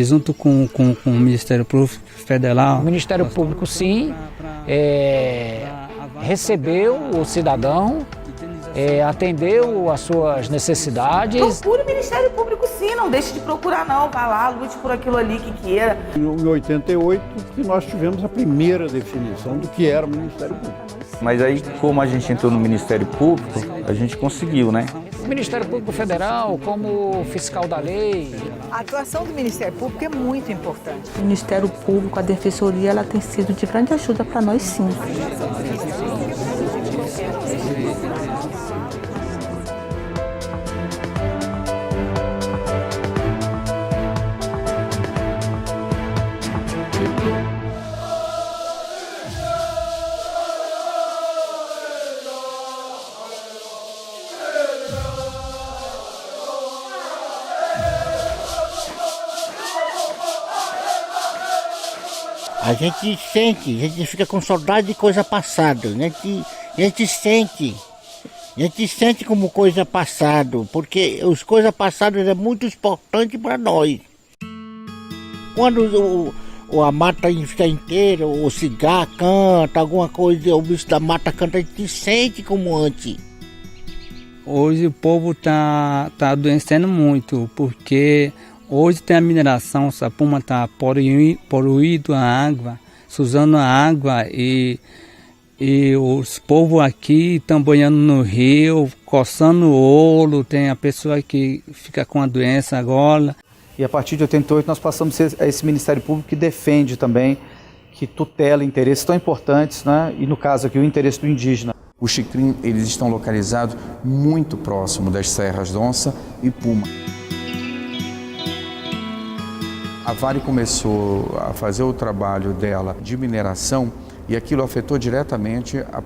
junto com o Ministério Público Federal. O Ministério Público, sim, recebeu o cidadão, atendeu as suas necessidades. Procure o Ministério Público, sim, não deixe de procurar não, vá lá, lute por aquilo ali que queira. Em 88 que nós tivemos a primeira definição do que era o Ministério Público. Mas aí, como a gente entrou no Ministério Público, a gente conseguiu, né? O Ministério Público Federal, como fiscal da lei. A atuação do Ministério Público é muito importante. O Ministério Público, a Defensoria, ela tem sido de grande ajuda para nós, sim. A gente sente, a gente fica com saudade de coisa passada, a gente sente como coisa passada, porque as coisas passadas é muito importante para nós. Quando a mata fica inteira, o cigarro canta, alguma coisa, o bicho da mata canta, a gente sente como antes. Hoje o povo tá adoecendo muito, porque hoje tem a mineração, a Puma está poluindo a água, sujando a água e os povos aqui estão banhando no rio, coçando o olho, tem a pessoa que fica com a doença agora. E a partir de 88 nós passamos a esse Ministério Público que defende também, que tutela interesses tão importantes, né? E no caso aqui o interesse do indígena. Os Xicrim, eles estão localizados muito próximo das Serras do Onça e Puma. A Vale começou a fazer o trabalho dela de mineração e aquilo afetou diretamente o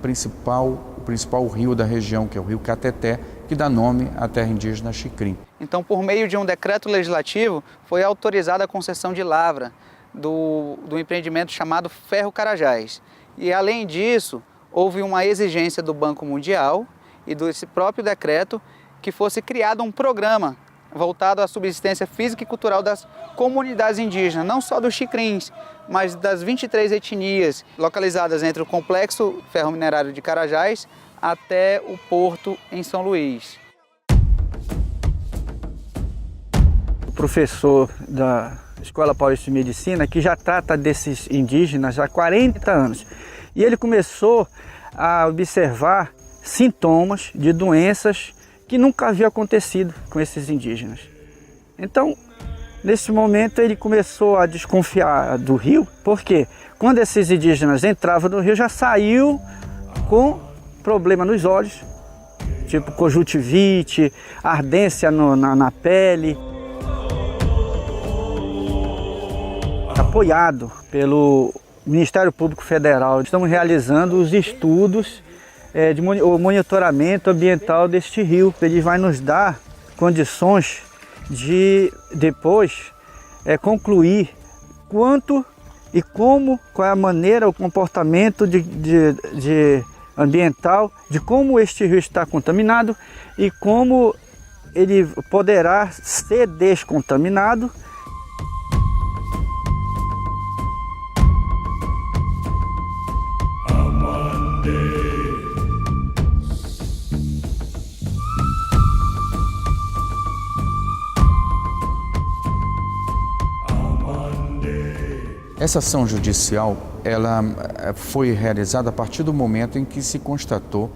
principal rio da região, que é o rio Cateté, que dá nome à terra indígena Xicrim. Então, por meio de um decreto legislativo, foi autorizada a concessão de lavra do empreendimento chamado Ferro Carajás. E, além disso, houve uma exigência do Banco Mundial e desse próprio decreto que fosse criado um programa voltado à subsistência física e cultural das comunidades indígenas, não só dos Xicrins, mas das 23 etnias localizadas entre o Complexo Ferro-Minerário de Carajás até o porto em São Luís. O professor da Escola Paulista de Medicina, que já trata desses indígenas há 40 anos, e ele começou a observar sintomas de doenças que nunca havia acontecido com esses indígenas. Então, nesse momento, ele começou a desconfiar do rio, porque quando esses indígenas entravam no rio, já saiu com problema nos olhos, tipo conjuntivite, ardência na pele. Apoiado pelo Ministério Público Federal, estamos realizando os estudos o monitoramento ambiental deste rio. Ele vai nos dar condições de depois concluir quanto e como, qual é a maneira, o comportamento ambiental, de como este rio está contaminado e como ele poderá ser descontaminado. Essa ação judicial, ela foi realizada a partir do momento em que se constatou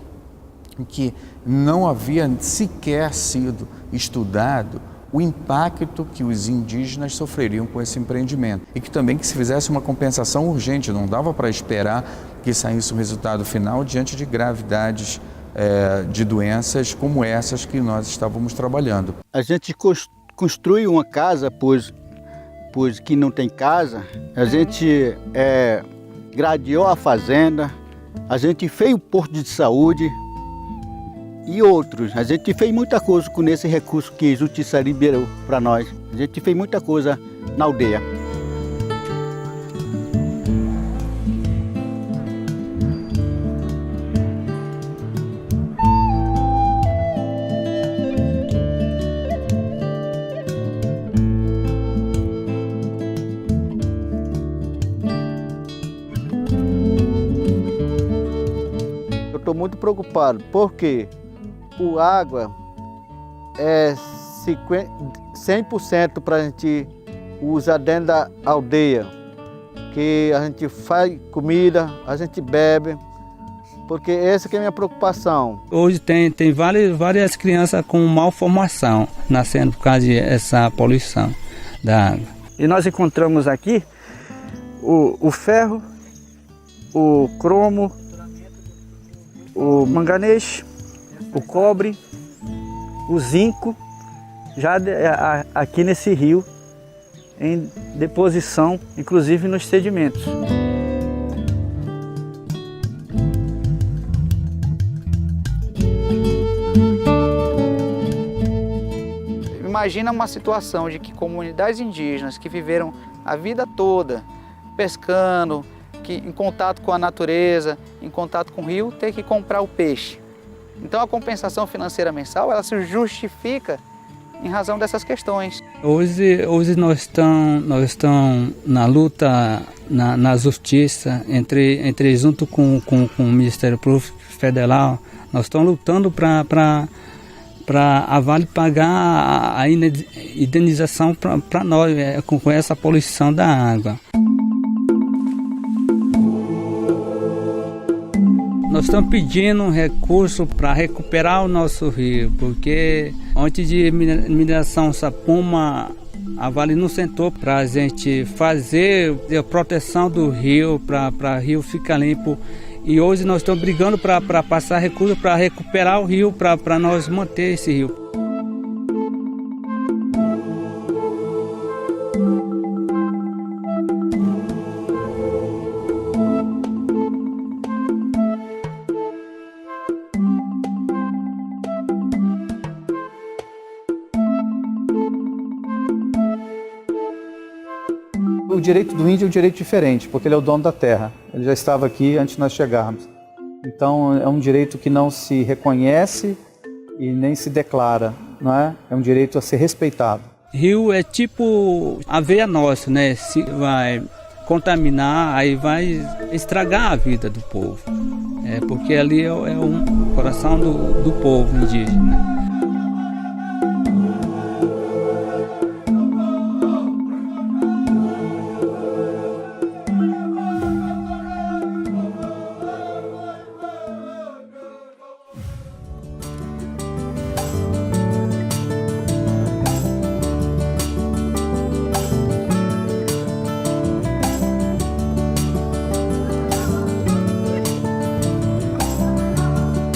que não havia sequer sido estudado o impacto que os indígenas sofreriam com esse empreendimento e que também que se fizesse uma compensação urgente, não dava para esperar que saísse um resultado final diante de gravidades de doenças como essas que nós estávamos trabalhando. A gente construi uma casa, pois que não tem casa, a gente gradeou a fazenda, a gente fez o posto de saúde e outros. A gente fez muita coisa com esse recurso que a Justiça liberou para nós. A gente fez muita coisa na aldeia. muito preocupado, porque o água é 100% para a gente usar dentro da aldeia, que a gente faz comida, a gente bebe, porque essa que é a minha preocupação. Hoje tem várias crianças com malformação nascendo por causa dessa poluição da água. E nós encontramos aqui o ferro, o cromo, o manganês, o cobre, o zinco, já aqui nesse rio, em deposição, inclusive nos sedimentos. Imagina uma situação de que comunidades indígenas que viveram a vida toda pescando, em contato com a natureza, em contato com o rio, ter que comprar o peixe. Então a compensação financeira mensal, ela se justifica em razão dessas questões. Hoje nós estamos na luta, na justiça, junto com o Ministério Público Federal, nós estamos lutando para a Vale pagar a indenização para nós com essa poluição da água. Nós estamos pedindo um recurso para recuperar o nosso rio, porque antes de mineração Sapuma, a Vale não sentou para a gente fazer a proteção do rio, para o rio ficar limpo. E hoje nós estamos brigando para passar recursos para recuperar o rio, para nós manter esse rio. O direito do índio é um direito diferente, porque ele é o dono da terra. Ele já estava aqui antes de nós chegarmos. Então é um direito que não se reconhece e nem se declara, não é? É um direito a ser respeitado. Rio é tipo a veia nossa, né? Se vai contaminar, aí vai estragar a vida do povo. Porque ali é o coração do povo indígena.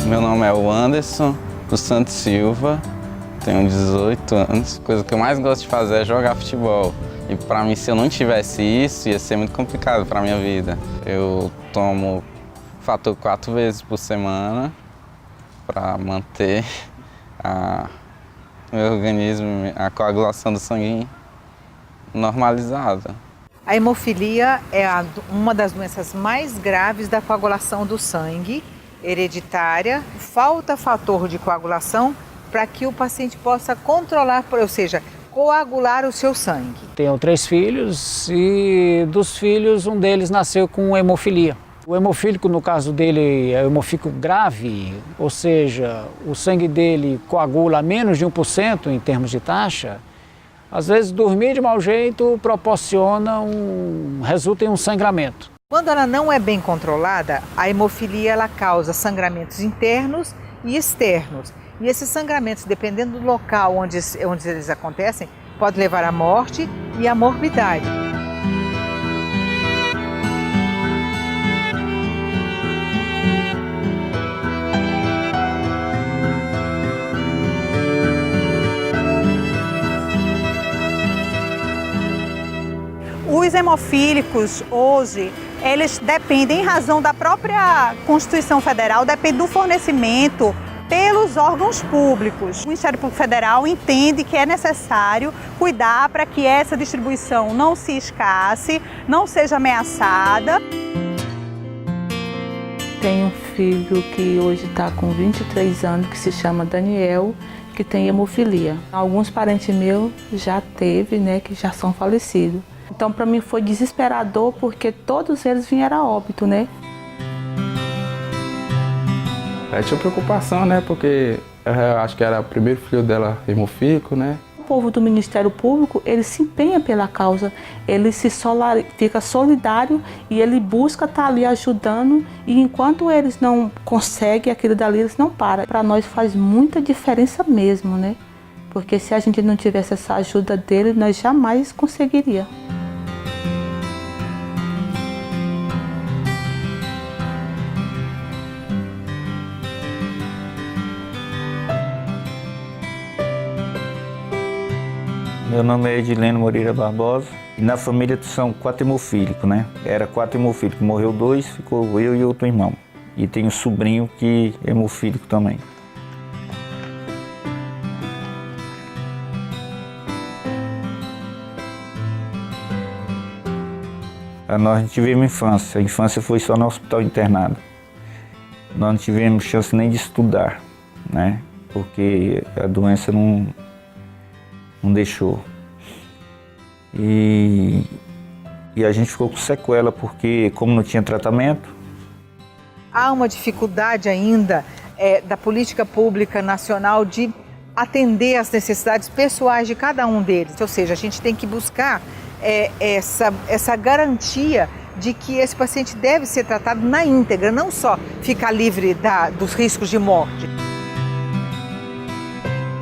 Meu nome é o Anderson dos Santos Silva, tenho 18 anos. A coisa que eu mais gosto de fazer é jogar futebol. E para mim, se eu não tivesse isso, ia ser muito complicado para a minha vida. Eu tomo fator 4 vezes por semana para manter o meu organismo, a coagulação do sangue normalizada. A hemofilia é uma das doenças mais graves da coagulação do sangue, hereditária. Falta fator de coagulação para que o paciente possa controlar, ou seja, coagular o seu sangue. Tenho 3 filhos e dos filhos um deles nasceu com hemofilia. O hemofílico, no caso dele, é hemofílico grave, ou seja, o sangue dele coagula a menos de 1% em termos de taxa. Às vezes dormir de mau jeito resulta em um sangramento. Quando ela não é bem controlada, a hemofilia ela causa sangramentos internos e externos. E esses sangramentos, dependendo do local onde eles acontecem, pode levar à morte e à morbidade. Os hemofílicos hoje, eles dependem, em razão da própria Constituição Federal, depende do fornecimento pelos órgãos públicos. O Ministério Público Federal entende que é necessário cuidar para que essa distribuição não se escasse, não seja ameaçada. Tenho um filho que hoje está com 23 anos, que se chama Daniel, que tem hemofilia. Alguns parentes meus já teve, né, que já são falecidos. Então, para mim foi desesperador, porque todos eles vieram a óbito, né? Aí tinha preocupação, né? Porque eu acho que era o primeiro filho dela hemofílico, né? O povo do Ministério Público, ele se empenha pela causa, ele fica solidário e ele busca estar ali ajudando, e enquanto eles não conseguem aquilo dali, eles não param. Para nós faz muita diferença mesmo, né? Porque se a gente não tivesse essa ajuda dele, nós jamais conseguiria. Meu nome é Edileno Moreira Barbosa e na família são 4 hemofílicos, né? Era 4 hemofílicos, morreu 2, ficou eu e outro irmão. E tenho um sobrinho que é hemofílico também. Nós não tivemos infância, a infância foi só no hospital internado. Nós não tivemos chance nem de estudar, né? Porque a doença não deixou. E a gente ficou com sequela, porque como não tinha tratamento. Há uma dificuldade ainda da política pública nacional de atender às necessidades pessoais de cada um deles. Ou seja, a gente tem que buscar essa garantia de que esse paciente deve ser tratado na íntegra, não só ficar livre dos riscos de morte.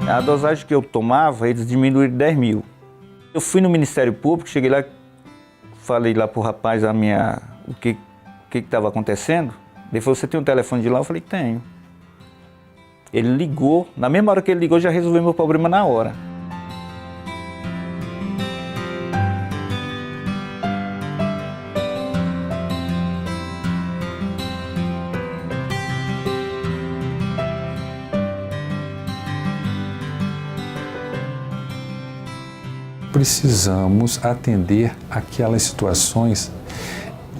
A dosagem que eu tomava, eles diminuíram 10 mil. Eu fui no Ministério Público, cheguei lá, falei lá pro rapaz o que estava acontecendo. Ele falou, você tem um telefone de lá? Eu falei, tenho. Ele ligou, na mesma hora que ele ligou, já resolveu meu problema na hora. Precisamos atender aquelas situações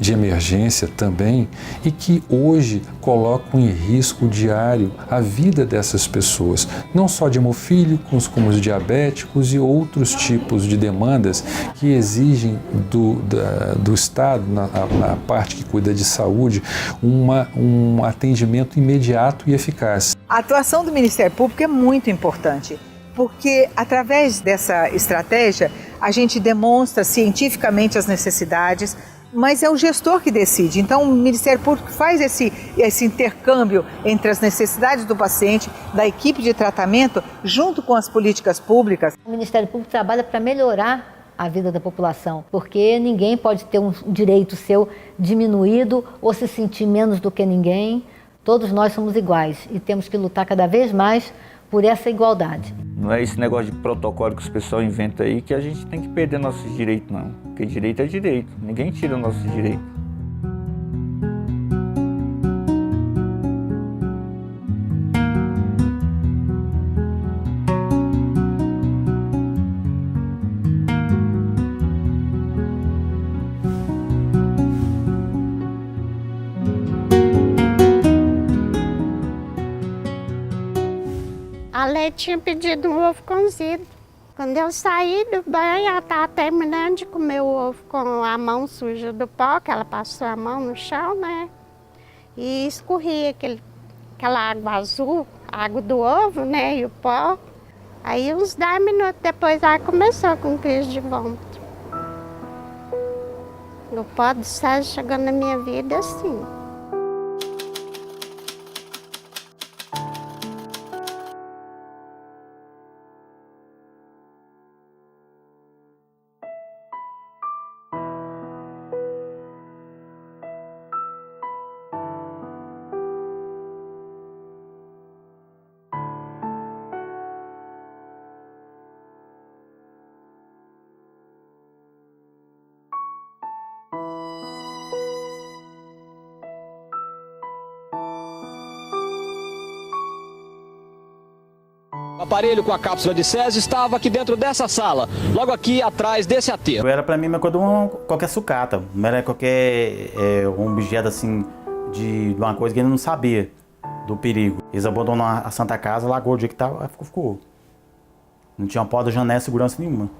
de emergência também e que hoje colocam em risco diário a vida dessas pessoas, não só de hemofílicos, como os diabéticos e outros tipos de demandas que exigem do Estado, na parte que cuida de saúde, um atendimento imediato e eficaz. A atuação do Ministério Público é muito importante, porque através dessa estratégia a gente demonstra cientificamente as necessidades, mas é o gestor que decide. Então o Ministério Público faz esse intercâmbio entre as necessidades do paciente, da equipe de tratamento, junto com as políticas públicas. O Ministério Público trabalha para melhorar a vida da população, porque ninguém pode ter um direito seu diminuído ou se sentir menos do que ninguém. Todos nós somos iguais e temos que lutar cada vez mais por essa igualdade. Não é esse negócio de protocolo que os pessoal inventa aí que a gente tem que perder nossos direitos, não. Porque direito é direito, ninguém tira nossos direitos. A Lei tinha pedido um ovo cozido. Quando eu saí do banho, ela estava terminando de comer o ovo com a mão suja do pó, que ela passou a mão no chão, né? E escorria aquela água azul, a água do ovo, né? E o pó. Aí uns 10 minutos depois ela começou com crise de vômito. O pó do Sérgio chegou na minha vida assim. O aparelho com a cápsula de Césio estava aqui dentro dessa sala, logo aqui atrás desse aterro. Era para mim uma coisa de qualquer sucata, não era qualquer um objeto assim de uma coisa que ele não sabia do perigo. Eles abandonaram a Santa Casa, largou o dia que estava, ficou. Não tinha uma porta, janela, segurança nenhuma.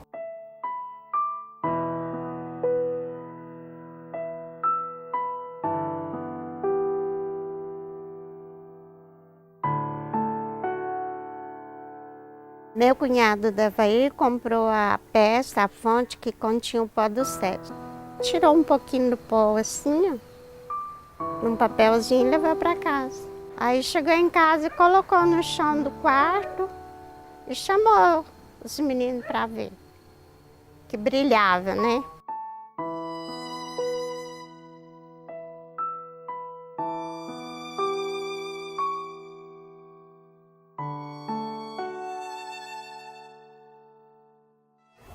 Meu cunhado Devair comprou a peça, a fonte que continha o pó do césio. Tirou um pouquinho do pó assim, ó, num papelzinho e levou para casa. Aí chegou em casa e colocou no chão do quarto e chamou os meninos para ver, que brilhava, né?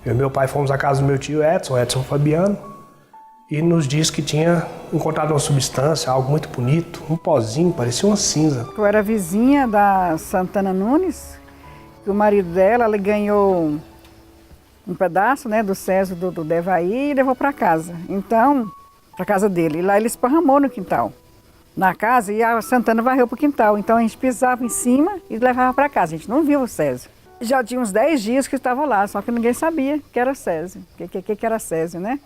Eu e meu pai fomos à casa do meu tio Edson Fabiano, e nos disse que tinha encontrado uma substância, algo muito bonito, um pozinho, parecia uma cinza. Eu era vizinha da Santana Nunes, que o marido dela, ela ganhou um pedaço, né, do césio do Devair e levou para casa. Então, para casa dele. E lá ele esparramou no quintal, na casa, e a Santana varreu para o quintal. Então a gente pisava em cima e levava para casa. A gente não viu o césio. Já tinha uns 10 dias que estava lá, só que ninguém sabia que era césio. Que era césio, né?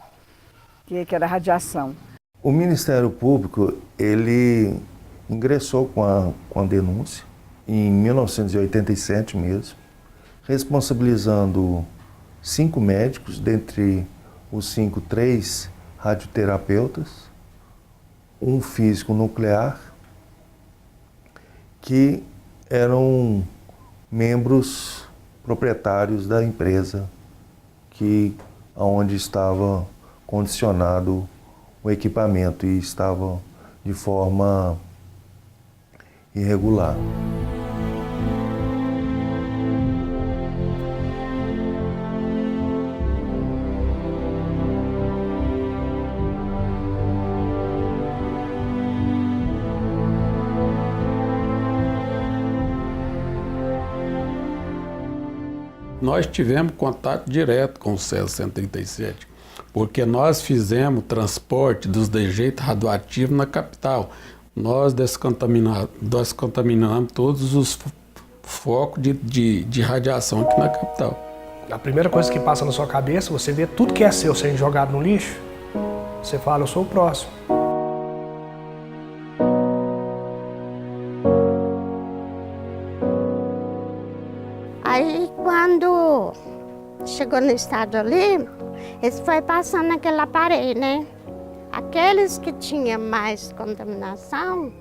Que era radiação. O Ministério Público, ele ingressou com a denúncia em 1987 mesmo, responsabilizando 5 médicos, dentre os 5, 3 radioterapeutas, um físico nuclear, que eram membros proprietários da empresa onde estava condicionado o equipamento e estava de forma irregular. Nós tivemos contato direto com o Césio 137, porque nós fizemos transporte dos dejeitos radioativos na capital. Nós descontaminamos todos os focos de radiação aqui na capital. A primeira coisa que passa na sua cabeça, você vê tudo que é seu sendo jogado no lixo, você fala, eu sou o próximo. Aí quando chegou no estado ali, eles foi passando naquele aparelho, né? Aqueles que tinham mais contaminação,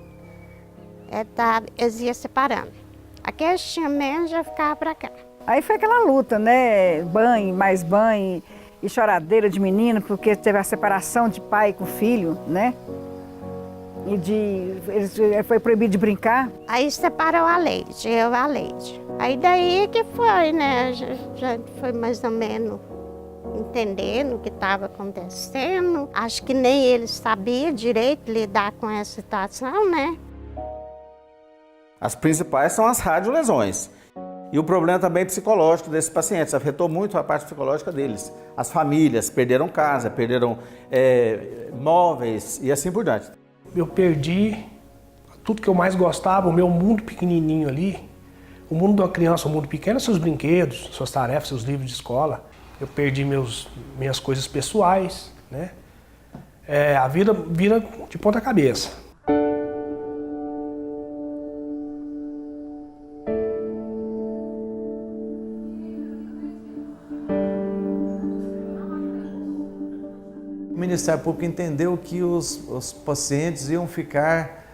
eles iam separando. Aqueles que tinham menos já ficavam para cá. Aí foi aquela luta, né? Mais banho e choradeira de menino, porque teve a separação de pai com filho, né? Foi proibido de brincar. Aí separou a Leide, eu a Leide. Aí daí que foi, né? Já foi mais ou menos entendendo o que estava acontecendo. Acho que nem ele sabia direito lidar com essa situação, né? As principais são as radiolesões. E o problema também psicológico desses pacientes, afetou muito a parte psicológica deles. As famílias perderam casa, perderam móveis e assim por diante. Eu perdi tudo que eu mais gostava, o meu mundo pequenininho ali. O mundo de uma criança, um mundo pequeno, seus brinquedos, suas tarefas, seus livros de escola. Eu perdi minhas coisas pessoais, né? A vida vira de ponta cabeça. O Ministério Público entendeu que os pacientes iam ficar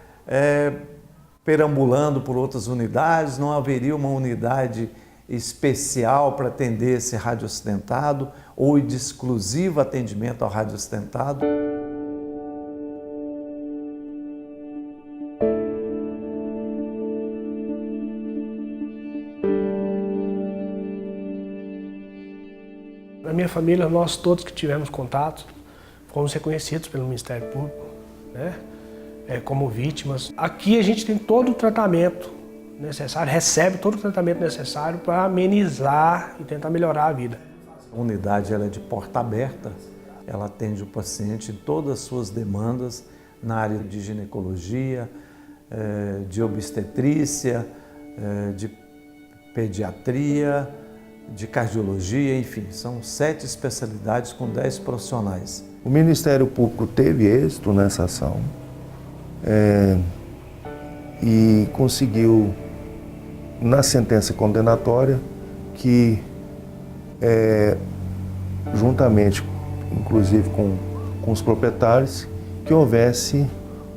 perambulando por outras unidades, não haveria uma unidade especial para atender esse radioacidentado ou de exclusivo atendimento ao radioacidentado. Na minha família, nós todos que tivemos contato, fomos reconhecidos pelo Ministério Público, né? Como vítimas. Aqui a gente tem todo o tratamento necessário, recebe todo o tratamento necessário para amenizar e tentar melhorar a vida. A unidade ela é de porta aberta, ela atende o paciente em todas as suas demandas na área de ginecologia, de obstetrícia, de pediatria, de cardiologia, enfim, são 7 especialidades com 10 profissionais. O Ministério Público teve êxito nessa ação e conseguiu, na sentença condenatória, que, juntamente, inclusive com os proprietários, que houvesse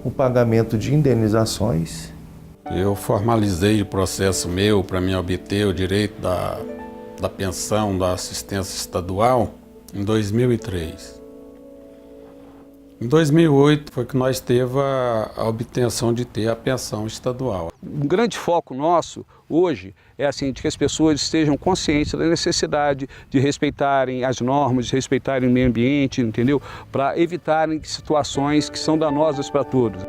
o pagamento de indenizações. Eu formalizei o processo meu para me obter o direito da pensão da assistência estadual em 2003. Em 2008 foi que nós teve a obtenção de ter a pensão estadual. Um grande foco nosso hoje é assim, de que as pessoas estejam conscientes da necessidade de respeitarem as normas, de respeitarem o meio ambiente, entendeu? Para evitarem situações que são danosas para todos.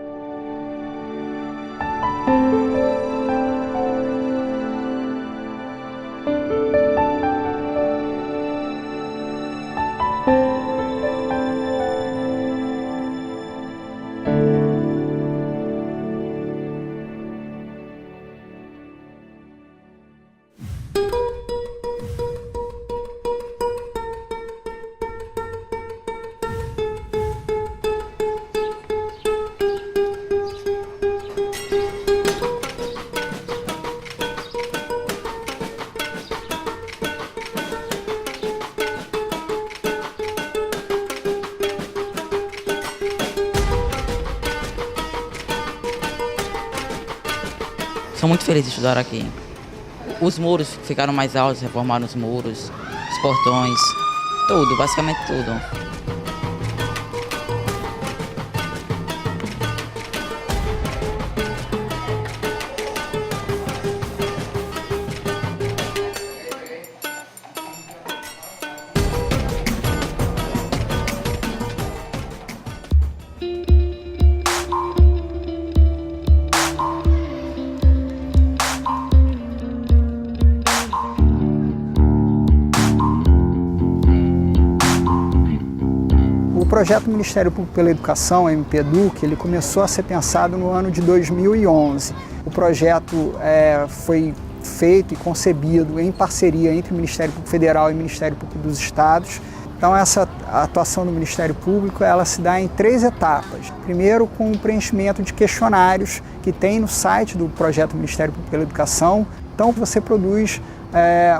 Sou muito feliz de estudar aqui. Os muros ficaram mais altos, reformaram os muros, os portões, tudo, basicamente tudo. O projeto Ministério Público pela Educação, MPEDUC, ele começou a ser pensado no ano de 2011. O projeto foi feito e concebido em parceria entre o Ministério Público Federal e o Ministério Público dos Estados. Então essa atuação do Ministério Público ela se dá em 3 etapas. Primeiro, com o preenchimento de questionários que tem no site do projeto Ministério Público pela Educação. Então você produz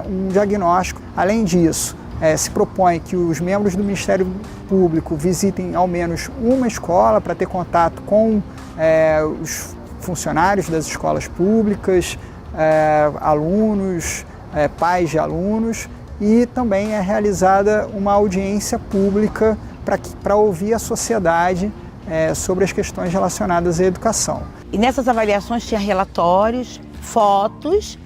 um diagnóstico. Além disso, se propõe que os membros do Ministério Público visitem ao menos uma escola para ter contato com os funcionários das escolas públicas, alunos, pais de alunos, e também é realizada uma audiência pública para ouvir a sociedade sobre as questões relacionadas à educação. E nessas avaliações tinha relatórios, fotos,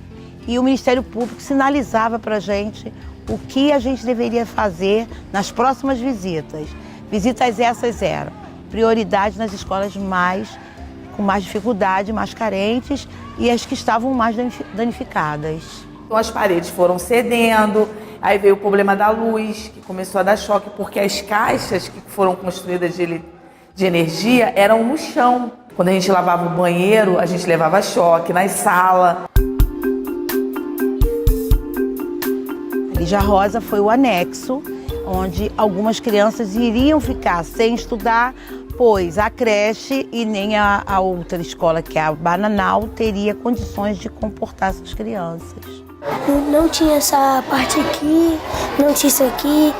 e o Ministério Público sinalizava para a gente o que a gente deveria fazer nas próximas visitas. Visitas essas eram prioridade nas escolas com mais dificuldade, mais carentes e as que estavam mais danificadas. Então as paredes foram cedendo, aí veio o problema da luz, que começou a dar choque, porque as caixas que foram construídas de energia eram no chão. Quando a gente lavava o banheiro, a gente levava choque na sala. Lígia Rosa foi o anexo, onde algumas crianças iriam ficar sem estudar, pois a creche e nem a outra escola, que é a Bananal, teria condições de comportar essas crianças. Não tinha essa parte aqui, não tinha isso aqui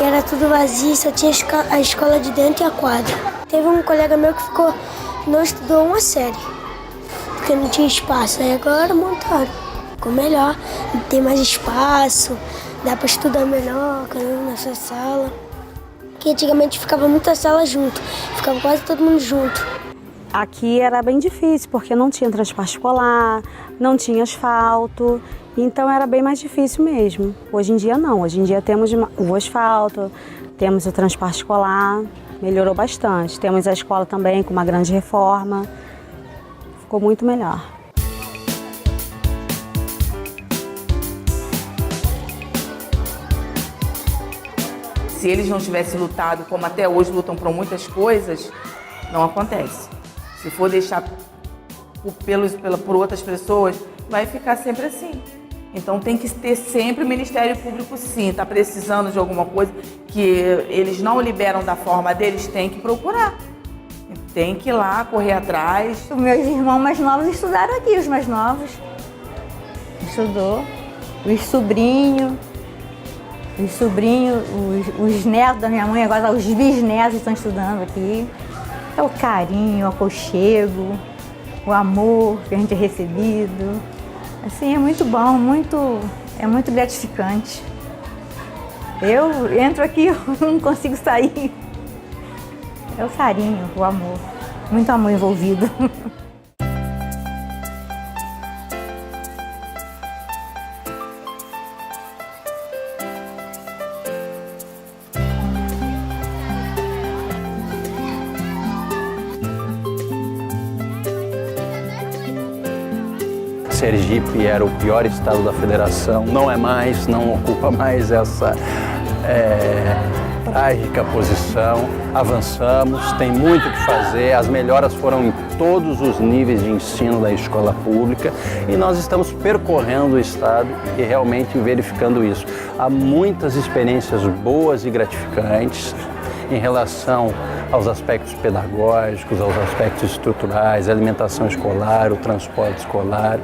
era tudo vazio, só tinha a escola de dentro e a quadra. Teve um colega meu que não estudou uma série, porque não tinha espaço, aí agora montaram. Ficou melhor, tem mais espaço, dá para estudar melhor, cada um na sua sala. Que antigamente ficava muita sala junto, ficava quase todo mundo junto. Aqui era bem difícil, porque não tinha transporte escolar, não tinha asfalto, então era bem mais difícil mesmo. Hoje em dia não, hoje em dia temos o asfalto, temos o transporte escolar, melhorou bastante. Temos a escola também com uma grande reforma, ficou muito melhor. Se eles não tivessem lutado, como até hoje lutam por muitas coisas, não acontece. Se for deixar por outras pessoas, vai ficar sempre assim. Então tem que ter sempre o Ministério Público, sim. Está precisando de alguma coisa que eles não liberam da forma deles, tem que procurar. Tem que ir lá, correr atrás. Os meus irmãos mais novos estudaram aqui, os mais novos. Estudou. os sobrinhos, os netos da minha mãe, agora os bisnetos estão estudando aqui. É o carinho, o aconchego, o amor que a gente é recebido. Assim, é muito bom, é muito gratificante. Eu entro aqui e não consigo sair. É o carinho, o amor. Muito amor envolvido. Sergipe era o pior estado da federação, não é mais, não ocupa mais essa trágica posição. Avançamos, tem muito o que fazer, as melhoras foram em todos os níveis de ensino da escola pública e nós estamos percorrendo o estado e realmente verificando isso. Há muitas experiências boas e gratificantes em relação aos aspectos pedagógicos, aos aspectos estruturais, a alimentação escolar, o transporte escolar.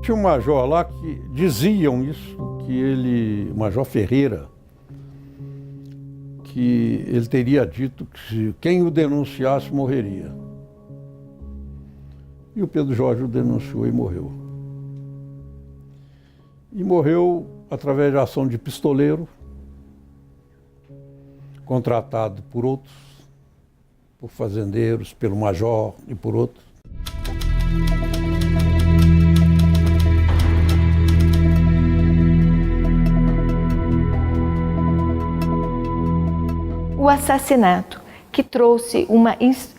Tinha um major lá que diziam isso, que ele, o Major Ferreira, que ele teria dito que quem o denunciasse morreria. E o Pedro Jorge o denunciou e morreu. E morreu através de ação de pistoleiro, contratado por outros, por fazendeiros, pelo major e por outros. O assassinato, que trouxe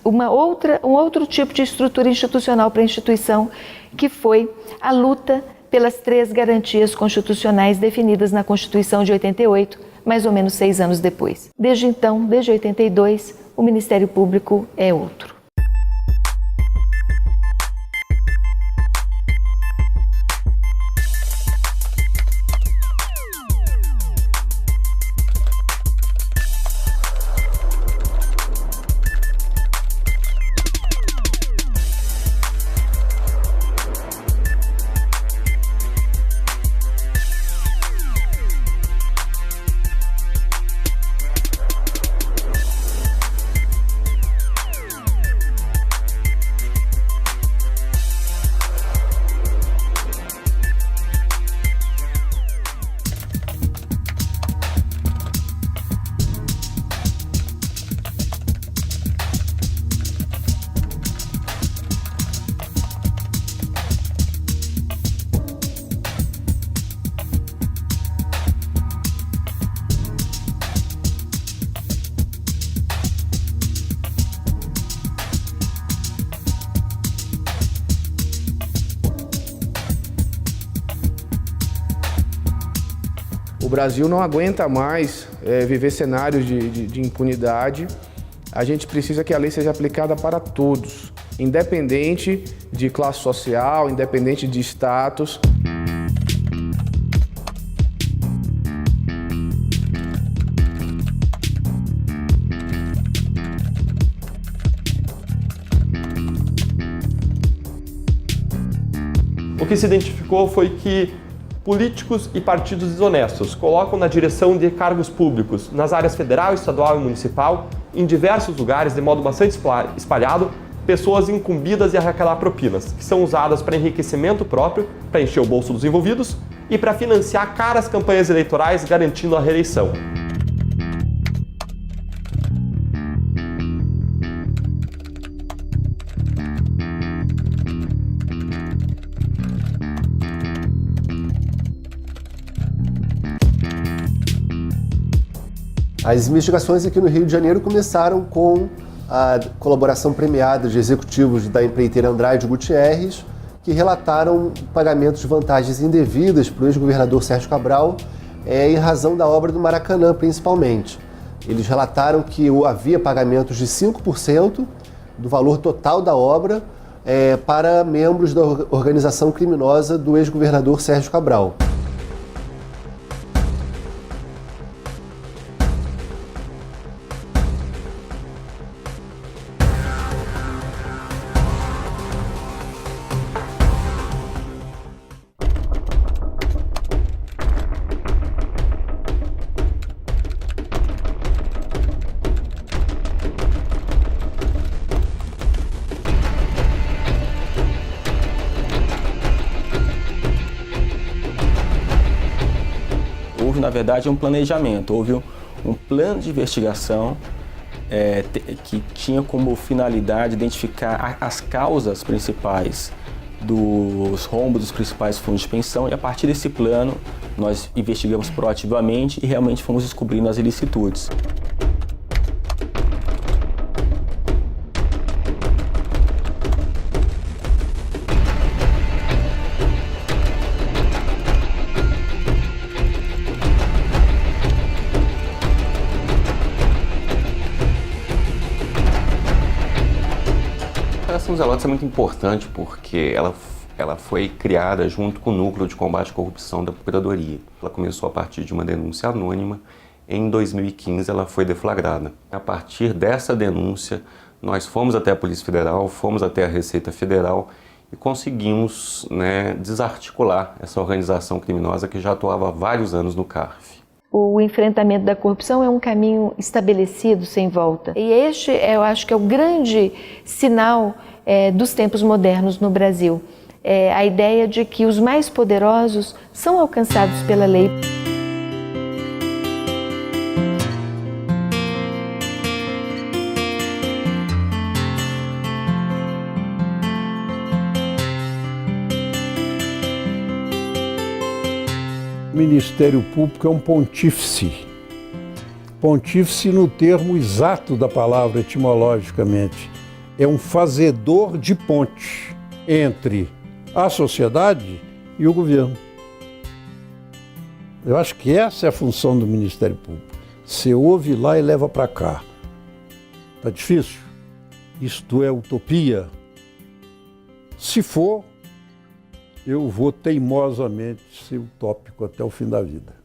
um outro tipo de estrutura institucional para a instituição, que foi a luta pelas 3 garantias constitucionais definidas na Constituição de 88, mais ou menos 6 anos depois. Desde então, desde 82, o Ministério Público é outro. O Brasil não aguenta mais viver cenários de impunidade. A gente precisa que a lei seja aplicada para todos, independente de classe social, independente de status. O que se identificou foi que políticos e partidos desonestos colocam na direção de cargos públicos nas áreas federal, estadual e municipal, em diversos lugares, de modo bastante espalhado, pessoas incumbidas de arrecadar propinas, que são usadas para enriquecimento próprio, para encher o bolso dos envolvidos e para financiar caras campanhas eleitorais garantindo a reeleição. As investigações aqui no Rio de Janeiro começaram com a colaboração premiada de executivos da empreiteira Andrade Gutierrez, que relataram pagamentos de vantagens indevidas para o ex-governador Sérgio Cabral, em razão da obra do Maracanã, principalmente. Eles relataram que havia pagamentos de 5% do valor total da obra para membros da organização criminosa do ex-governador Sérgio Cabral. Houve, na verdade, um planejamento, houve um plano de investigação que tinha como finalidade identificar as causas principais dos rombos dos principais fundos de pensão, e a partir desse plano nós investigamos proativamente e realmente fomos descobrindo as ilicitudes. A Operação Zelotes é muito importante porque ela foi criada junto com o Núcleo de Combate à Corrupção da Procuradoria. Ela começou a partir de uma denúncia anônima. Em 2015 ela foi deflagrada. A partir dessa denúncia, nós fomos até a Polícia Federal, fomos até a Receita Federal e conseguimos, desarticular essa organização criminosa que já atuava há vários anos no CARF. O enfrentamento da corrupção é um caminho estabelecido, sem volta. E este, eu acho que é o grande sinal dos tempos modernos no Brasil. A ideia de que os mais poderosos são alcançados pela lei. O Ministério Público é um pontífice. Pontífice no termo exato da palavra, etimologicamente. É um fazedor de ponte entre a sociedade e o governo. Eu acho que essa é a função do Ministério Público. Você ouve lá e leva para cá. Tá difícil? Isto é utopia? Se for, eu vou teimosamente ser utópico até o fim da vida.